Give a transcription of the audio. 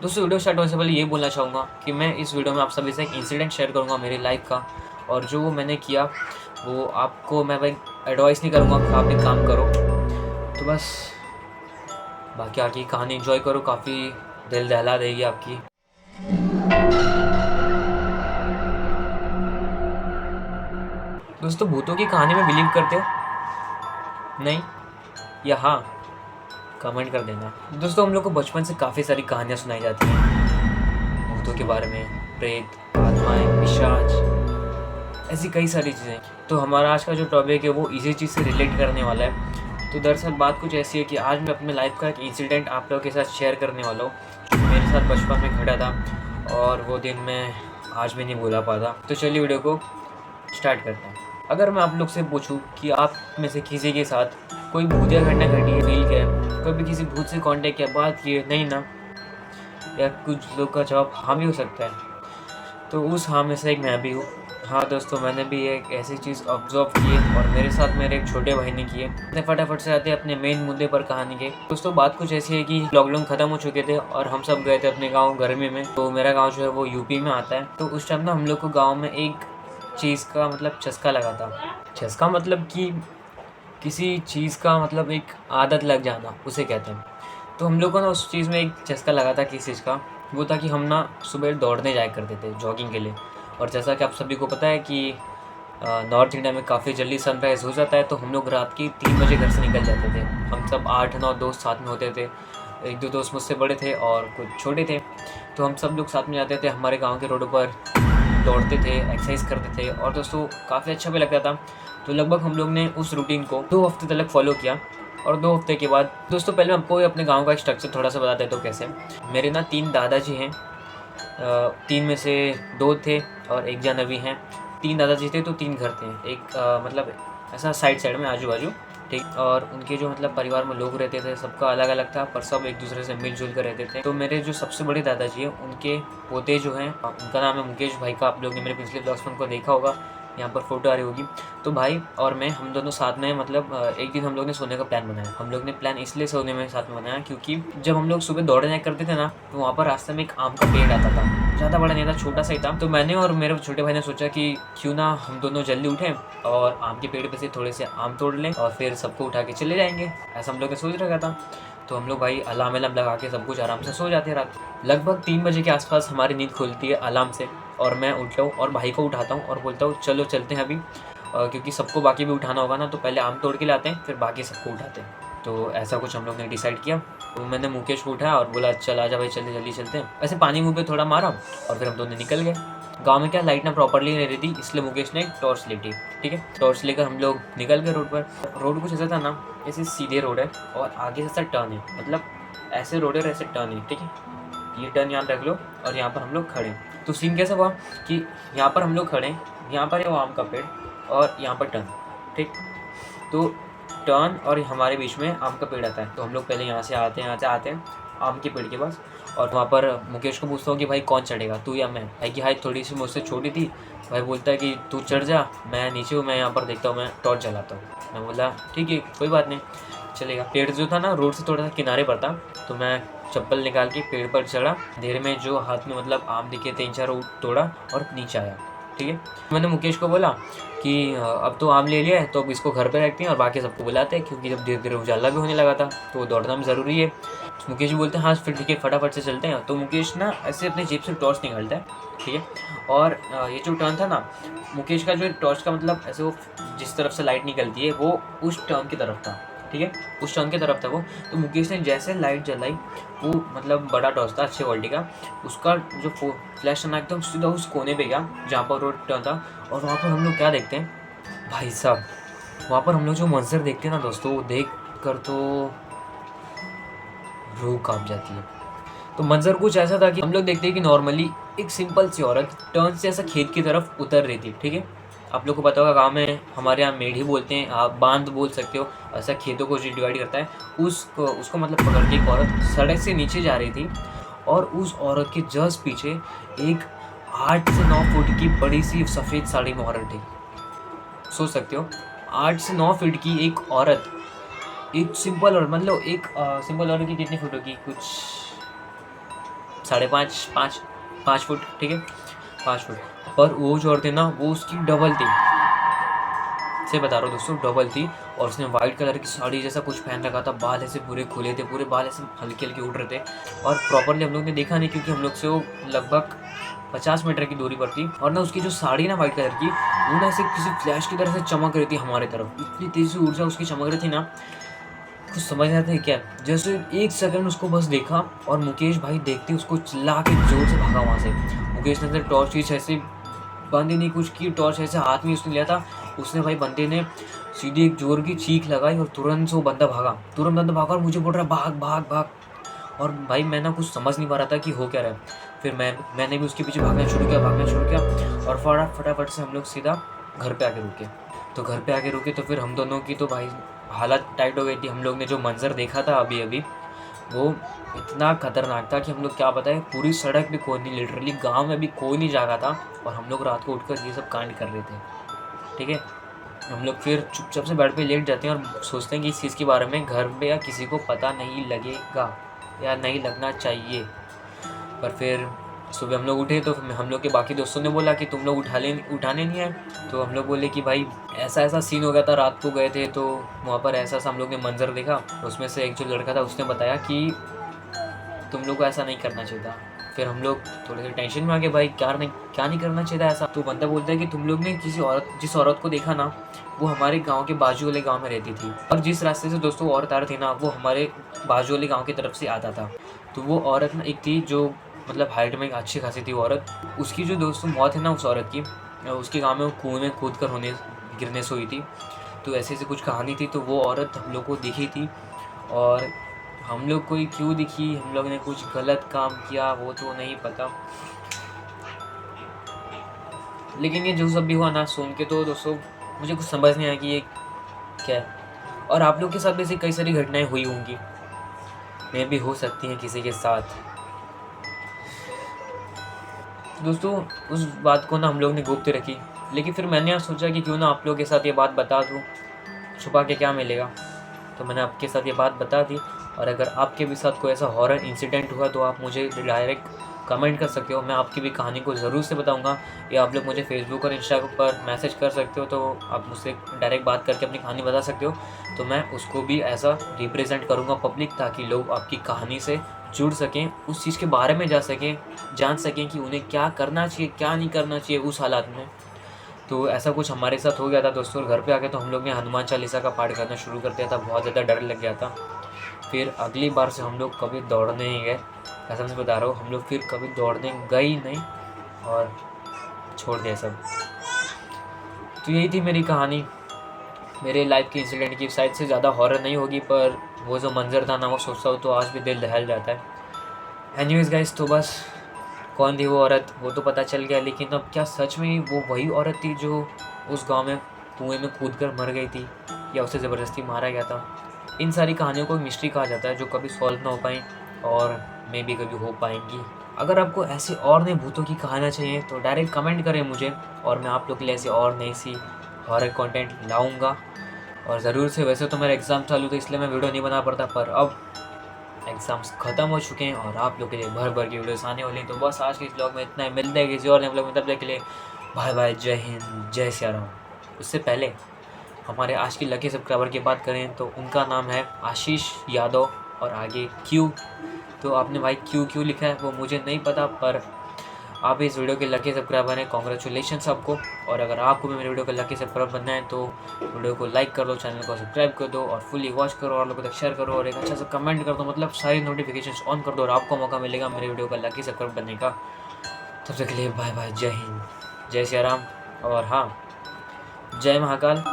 दोस्तों video start होने से पहले ये बोलना चाहूँगा कि मैं इस वीडियो में आप सभी से एक इंसिडेंट शेयर करूँगा मेरी लाइफ का, और जो वो मैंने किया वो आपको मैं भाई एडवाइस नहीं करूँगा कि आप एक काम करो। तो बस बाकी आगे की कहानी एंजॉय करो, काफ़ी दिल दहला देगी आपकी। दोस्तों भूतों की कहानी में बिलीव करते हो? नहीं या हाँ? कमेंट कर देना। दोस्तों हम लोग को बचपन से काफ़ी सारी कहानियाँ सुनाई जाती हैं भूतों के बारे में, प्रेत, आत्माएं, पिशाच, ऐसी कई सारी चीज़ें। तो हमारा आज का जो टॉपिक है वो इसी चीज़ से रिलेट करने वाला है। तो दरअसल बात कुछ ऐसी है कि आज मैं अपने लाइफ का एक इंसिडेंट आप लोगों के साथ शेयर करने वाला हूँ जो मेरे साथ बचपन में घटा था, और वो दिन मैं आज भी नहीं भूला पाता। तो चलिए वीडियो को स्टार्ट करते हैं। अगर मैं आप लोग से पूछूं कि आप में से किसी के साथ कोई भूतिया घटना घटी है, फील किया है, कभी किसी भूत से कांटेक्ट किया, बात की है, नहीं ना? या कुछ लोग का जवाब हाँ भी हो सकता है। तो उस हाँ में से एक मैं भी हूँ। हाँ दोस्तों, मैंने भी एक ऐसी चीज़ ऑब्जर्व की है और मेरे साथ मेरे एक छोटे भाई ने की है। इतने फटाफट से आते हैं अपने मेन मुद्दे पर कहानी के। दोस्तों बात कुछ ऐसी है कि लॉकडाउन खत्म हो चुके थे और हम सब गए थे अपने गाँव गर्मी में। तो मेरा गाँव जो है वो यूपी में आता है। तो उस टाइम ना हम लोग को गाँव में एक चीज़ का मतलब चस्का लगा था। चस्का मतलब कि किसी चीज़ का मतलब एक आदत लग जाना, उसे कहते हैं। तो हम लोग को ना उस चीज़ में एक चस्का लगा था किस चीज़ का, वो था कि हम ना सुबह दौड़ने जाया करते थे जॉगिंग के लिए। और जैसा कि आप सभी को पता है कि नॉर्थ इंडिया में काफ़ी जल्दी सनराइज़ हो जाता है, तो हम लोग रात के 3 बजे घर से निकल जाते थे। हम सब 8-9 दोस्त साथ में होते थे। 1-2 दोस्त मुझसे बड़े थे और कुछ छोटे थे। तो हम सब लोग साथ में जाते थे, हमारे गाँव के रोडों पर दौड़ते थे, एक्सरसाइज करते थे और दोस्तों काफ़ी अच्छा भी लगता था। तो लगभग हम लोग ने उस रूटीन को 2 हफ्ते तक फॉलो किया। और 2 हफ्ते के बाद दोस्तों पहले मैं आपको अपने गाँव का स्ट्रक्चर थोड़ा सा बता देता हूँ कैसे। मेरे ना 3 दादाजी हैं। 3 में से 2 थे और 1 जन अभी हैं। 3 दादाजी थे तो 3 घर थे। एक मतलब ऐसा साइड में आजू-बाजू, ठीक। और उनके जो मतलब परिवार में लोग रहते थे सबका अलग-अलग था, पर सब एक दूसरे से मिल-जुल कर रहते थे। तो मेरे जो सबसे बड़े दादाजी हैं उनके पोते जो हैं, उनका नाम है मुकेश भाई का। आप लोग ने मेरे पिछले ब्लॉग्स में उनको देखा होगा, यहाँ पर फोटो आ रही होगी। तो भाई और मैं, हम दोनों साथ में मतलब एक दिन हम लोग ने सोने का प्लान बनाया। हम लोग ने प्लान इसलिए सोने में साथ में बनाया क्योंकि जब हम लोग सुबह दौड़ने जाया करते थे ना, तो वहाँ पर रास्ते में एक आम का पेड़ आता था। ज़्यादा बड़ा नहीं था, छोटा सा ही था। तो मैंने और मेरे छोटे भाई ने सोचा कि क्यों ना हम दोनों जल्दी उठें और आम के पेड़ पे से थोड़े से आम तोड़ लें और फिर सबको उठा के चले जाएंगे, ऐसा हम लोग ने सोच रखा था। तो हम लोग भाई अलार्म लगा के सब कुछ आराम से सो जाते हैं। रात लगभग 3 बजे के आसपास हमारी नींद खुलती है अलार्म से, और मैं उठता हूँ और भाई को उठाता हूँ और बोलता हूँ चलो चलते हैं अभी, क्योंकि सबको बाकी भी उठाना होगा ना, तो पहले आम तोड़ के लाते हैं फिर बाकी सबको उठाते हैं। तो ऐसा कुछ हम लोग ने डिसाइड किया। तो मैंने मुकेश को उठाया और बोला चल आजा भाई, चलते जल्दी चलते हैं। ऐसे पानी मुँह पे थोड़ा मारा और फिर हम दोनों निकल गए। गाँव में क्या लाइट ना प्रॉपरली नहीं रहती, इसलिए मुकेश ने एक टॉर्च ली थी, ठीक है। टॉर्च लेकर हम लोग निकल गए रोड पर। रोड कुछ ऐसा था ना, ऐसे सीधे रोड है और आगे से ऐसा टर्न है, मतलब ऐसे रोड है और ऐसे टर्न है, ठीक है। ये टर्न यहाँ रख लो और यहाँ पर हम लोग खड़े। तो सीन कैसा हुआ कि यहाँ पर हम लोग खड़े, यहाँ पर है वो आम का पेड़ और यहाँ पर टर्न, ठीक। तो टर्न और हमारे बीच में आम का पेड़ आता है। तो हम लोग पहले यहाँ से आते हैं आम के पेड़ के पास, और वहाँ पर मुकेश को पूछता हूँ कि भाई कौन चढ़ेगा, तू या मैं? भाई की हाइट थोड़ी सी मुझसे छोटी थी। भाई बोलता है कि तू चढ़ जा, मैं नीचे हूँ, मैं यहाँ पर देखता हूँ, मैं टॉर्च जलाता हूँ। मैं बोला ठीक है कोई बात नहीं, चलेगा। पेड़ जो था ना रोड से थोड़ा सा किनारे पर था, तो मैं चप्पल निकाल के पेड़ पर चढ़ा। देर में जो हाथ में मतलब आम दिखे 3-4 तोड़ा और नीचे आया, ठीक है। मैंने मुकेश को बोला कि अब तो आम ले लिया है, तो अब इसको घर पे रखते हैं और बाकी सबको बुलाते हैं, क्योंकि जब धीरे धीरे उजाला भी होने लगा था तो दौड़ना भी ज़रूरी है। मुकेश भी बोलते हैं हाँ फिर ठीक है फटाफट से चलते हैं। तो मुकेश ना ऐसे अपने जेब से टॉर्च निकालता है, ठीक है। और ये जो टर्न था ना, मुकेश का जो टॉर्च का मतलब ऐसे वो जिस तरफ से लाइट निकलती है वो उस टर्न की तरफ था, ठीक है, उस टर्न की तरफ था वो। तो मुकेश ने जैसे लाइट जलाई, वो मतलब बड़ा टॉर्च था अच्छे क्वालिटी का, उसका जो फ्लैश था ना एकदम सीधा उस कोने पे गया जहाँ पर रोड टर्न था। और वहाँ पर हम लोग क्या देखते हैं भाई साहब, वहाँ पर हम लोग जो मंजर देखते हैं ना दोस्तों, वो देख कर तो रूह कांप जाती है। तो मंजर कुछ ऐसा था कि हम लोग देखते हैं कि नॉर्मली एक सिंपल सी औरत टर्न से ऐसा खेत की तरफ उतर रही थी, ठीक है। आप लोग को पता होगा गांव में हमारे यहाँ मेढ़ी बोलते हैं, आप बांध बोल सकते हो, ऐसा खेतों को जो डिवाइड करता है उसको मतलब पकड़ के एक औरत सड़क से नीचे जा रही थी। और उस औरत के जस्ट पीछे एक 8 से 9 फुट की बड़ी सी सफ़ेद साड़ी में औरत थी। सोच सकते हो 8 से 9 फीट की एक औरत, एक सिंपल और मतलब एक सिंपल औरत की कितनी फुट होगी, कुछ 5 फुट, ठीक है 5 फुट, पर वो जो औरत थी ना वो उसकी डबल थी, से बता रहा हूँ दोस्तों, डबल थी। और उसने वाइट कलर की साड़ी जैसा कुछ पहन रखा था, बाल ऐसे पूरे खुले थे, पूरे बाल ऐसे हल्के हल्के उड़ रहे थे, और प्रॉपरली हम लोग ने देखा नहीं क्योंकि हम लोग से वो लगभग 50 मीटर की दूरी पर थी। और ना उसकी जो साड़ी ना वाइट कलर की, वो ना ऐसे किसी फ्लैश की तरह से चमक रही थी हमारे तरफ, इतनी तेज से ऊर्जा उसकी चमक रही थी ना, कुछ समझ नहीं आता है क्या। जैसे 1 सेकंड उसको बस देखा और मुकेश भाई देखते उसको चिल्ला के जोर से भागा वहाँ से। मुकेश ने टॉर्च की ऐसे बंदे ने कुछ की, टॉर्च ऐसे हाथ में उसने लिया था, उसने भाई बंदे ने सीधी एक जोर की चीख लगाई और तुरंत से वो बंदा भागा, और मुझे बोल रहा है भाग भाग भाग। और भाई मैं ना कुछ समझ नहीं पा रहा था कि हो क्या रहा है। फिर मैंने भी उसके पीछे भागना शुरू किया और फटाफट से हम लोग सीधा घर पे आके रुके। तो घर पे आके रुके तो फिर हम दोनों की तो भाई हालत टाइट हो गई थी। हम लोग ने जो मंजर देखा था अभी अभी, वो इतना खतरनाक था कि हम लोग क्या बताएं, पूरी सड़क पे कोई नहीं, लिटरली गांव में भी कोई नहीं जागा था, और हम लोग रात को उठकर ये सब कांड कर रहे थे, ठीक है। हम लोग फिर चुपचाप से बेड पे लेट जाते हैं और सोचते हैं कि इस चीज़ के बारे में घर में या किसी को पता नहीं लगेगा या नहीं लगना चाहिए। पर फिर सुबह हम लोग उठे तो हम लोग के बाकी दोस्तों ने बोला कि तुम लोग उठाने नहीं आए। तो हम लोग बोले कि भाई ऐसा सीन हो गया था, रात को गए थे तो वहाँ पर ऐसा हम लोग ने मंजर देखा। उसमें से एक जो लड़का था उसने बताया कि तुम लोग को ऐसा नहीं करना चाहिए था। फिर हम लोग थोड़े से टेंशन में आ गए, भाई क्या नहीं करना चाहिए था ऐसा। तो बंदा बोलता है कि तुम लोग ने जिस औरत को देखा ना, वो हमारे गांव के बाजू वाले गांव में रहती थी, और जिस रास्ते से दोस्तों औरत आ रही थी ना, वो हमारे बाजू वाले गांव की तरफ से आता था। तो वो औरत ना एक थी जो मतलब हाइट में अच्छी खासी थी वो औरत। उसकी जो दोस्तों मौत है ना उस औरत की, उसके गाँव में वो कुएँ में कूद कर गिरने से हुई थी। तो ऐसे कुछ कहानी थी। तो वो औरत हम लोग को दिखी थी, और हम लोग को क्यों दिखी, हम लोग ने कुछ गलत काम किया वो तो नहीं पता। लेकिन ये जो सब भी हुआ ना, सुन के तो दोस्तों मुझे कुछ समझ नहीं आया कि ये क्या है। और आप लोग के साथ भी ऐसी कई सारी घटनाएं हुई होंगी, मे भी हो सकती हैं किसी के साथ। दोस्तों उस बात को ना हम लोग ने गुप्त रखी, लेकिन फिर मैंने यहाँ सोचा कि क्यों ना आप लोगों के साथ ये बात बता दूँ, छुपा के क्या मिलेगा। तो मैंने आपके साथ ये बात बता दी। और अगर आपके भी साथ कोई ऐसा हॉरर इंसिडेंट हुआ तो आप मुझे डायरेक्ट कमेंट कर सकते हो, मैं आपकी भी कहानी को ज़रूर से बताऊंगा। या आप लोग मुझे फेसबुक और इंस्टा पर मैसेज कर सकते हो, तो आप मुझसे डायरेक्ट बात करके अपनी कहानी बता सकते हो। तो मैं उसको भी ऐसा रिप्रेजेंट करूँगा पब्लिक, ताकि लोग आपकी कहानी से जुड़ सकें, उस चीज़ के बारे में जान सकें कि उन्हें क्या करना चाहिए क्या नहीं करना चाहिए उस हालात में। तो ऐसा कुछ हमारे साथ हो गया था दोस्तों। घर पे आके तो हम लोग ने हनुमान चालीसा का पाठ करना शुरू कर दिया था, बहुत ज़्यादा डर लग गया था। फिर अगली बार से हम लोग कभी दौड़ने नहीं गए, कसम से बता रहा हूँ, हम लोग फिर कभी दौड़ने गए ही नहीं और छोड़ दिया सब। तो यही थी मेरी कहानी, मेरे लाइफ के इंसिडेंट की। शायद से ज़्यादा हॉरर नहीं होगी, पर वो जो मंजर था ना, वो सोचता हूँ तो आज भी दिल दहल जाता है। एनीवेज गाइस, तो बस कौन थी वो औरत वो तो पता चल गया, लेकिन अब क्या सच में वो वही औरत थी जो उस गांव में कुएं में कूदकर मर गई थी, या उसे ज़बरदस्ती मारा गया था। इन सारी कहानियों को मिस्ट्री कहा जाता है, जो कभी सॉल्व ना हो पाई और मे भी कभी हो पाएंगी। अगर आपको ऐसे और नए भूतों की कहानियाँ चाहिए तो डायरेक्ट कमेंट करें मुझे, और मैं आप लोग के लिए ऐसे और नई सी हॉरर कंटेंट लाऊंगा। और ज़रूर से, वैसे तो मेरा एग्ज़ाम चालू था इसलिए मैं वीडियो नहीं बना पाता, पर अब एग्ज़ाम्स ख़त्म हो चुके हैं और आप लोग के लिए भर की वीडियोस आने वाली हैं। तो बस आज के इस ब्लॉग में इतना ही, मिलते हैं किसी और नए ब्लॉग में, तब तक के लिए बाय बाय, जय हिंद, जय सिया राम। उससे पहले हमारे आज की लकी सब्सक्राइबर की बात करें तो उनका नाम है आशीष यादव, और आगे क्यू। तो आपने भाई क्यू लिखा है वो मुझे नहीं पता, पर आप इस वीडियो के लकी सब्सक्राइबर हैं, कॉन्ग्रेचुलेशन आपको। और अगर आपको भी मेरे वीडियो का लकी सब्सक्राइबर बनना है तो वीडियो को लाइक कर दो, चैनल को सब्सक्राइब कर दो, और फुली वॉच करो, और लोगों तक शेयर करो, और एक अच्छा सा कमेंट कर दो, मतलब सारी नोटिफिकेशंस ऑन कर दो, और आपको मौका मिलेगा मेरे वीडियो का लकी सब्सक्राइब बनने का। तब तक के लिए बाय बाय, जय हिंद, जय सिया राम, और हाँ, जय महाकाल।